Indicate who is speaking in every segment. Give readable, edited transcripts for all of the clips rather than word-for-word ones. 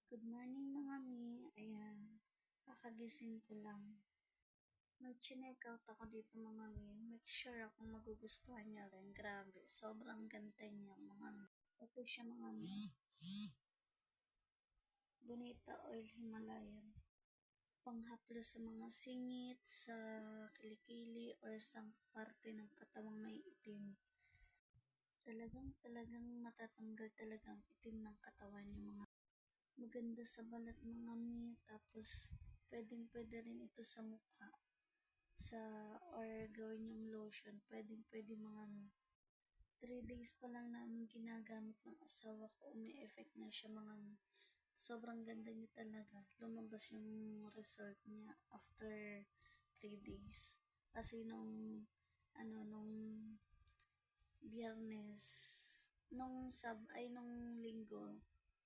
Speaker 1: Good morning mga mi. Ayan, kakagising ko lang. Mag-check out ako dito mga mi. Make sure akong magugustuhan nyo rin. Grabe, sobrang ganda niya mga mi. Ito siya mga mi. Bonita Oil Himalayan. Panghaplos sa mga singit, sa kilikili, or sa parte ng katawang may itim. Talagang matatanggal talaga ang itim ng katawan niyo mga. Maganda sa balat mga mi, tapos pwede rin ito sa mukha, or gawin yung lotion, pwede mga mi. 3 days pa lang namin ginagamit ng asawa ko, may effect na siya mga mi. Sobrang ganda niya talaga, lumabas yung result niya after 3 days. Kasi nung Biyernes, nung linggo,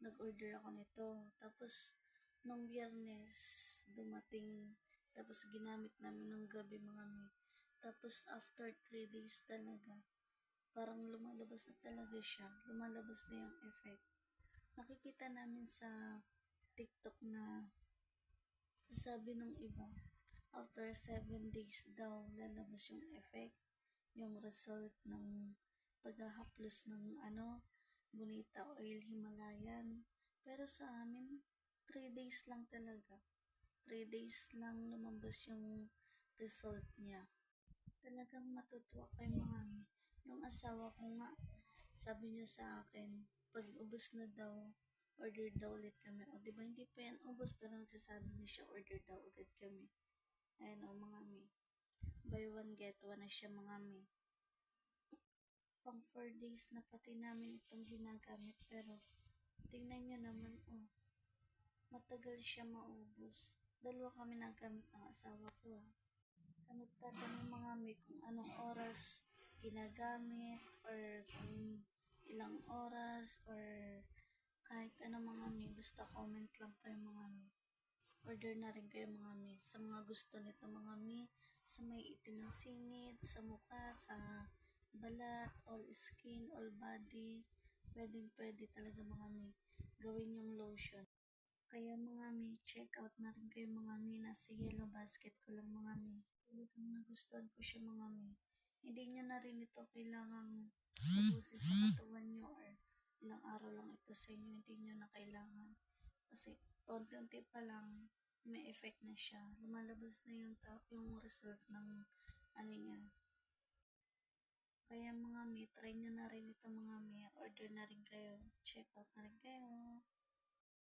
Speaker 1: nag-order ako nito. Tapos, nung Biyernes, dumating. Tapos, ginamit namin nung gabi mga mi. Tapos, after 3 days talaga, parang lumalabas na talaga siya. Lumalabas na yung effect. Nakikita namin sa TikTok na sabi ng iba, after 7 days daw, lalabas yung effect, yung result ng paghahaplos ng Bonita Oil Himalayan. Pero sa amin, 3 days lang talaga. 3 days lang lumabas yung result niya. Talagang matutuwa kay mga mi. Yung asawa ko nga, sabi niya sa akin, pag ubos na daw, order daw ulit kami. O diba hindi pa yan ubos, pero nagsasabi niya siya, order daw agad kami. Ayan o mga mi. Buy one get one na siya mga mi. Pang 4 days na pati namin itong ginagamit, pero tingnan nyo naman matagal siya maubos. 2 kami nagamit ng asawa ko Sa nagtatanong mga mi kung anong oras ginagamit, or kung ilang oras, or kahit ano mga mi, basta comment lang kayo mga mi. Order na rin kayo mga mi. Sa mga gusto nito mga mi, sa may itim ng singit, sa mukha, sa balat, all skin, all body, pwede talaga mga mi. Gawin yung lotion. Kaya mga mi, check out na rin kayo mga mi. Nasa yellow basket ko lang mga mi. Talagang nagustuhan ko siya mga mi. Hindi nyo na rin ito kailangang ubusin sa katawan nyo, or ilang araw lang ito sa inyo. Hindi nyo na kailangan. Kasi unti-unti pa lang, may effect na siya. Lumalabas na yung result ng niya. Kaya mga mi, try nyo na rin ito mga mi. Order na rin kayo. Check out na rin kayo.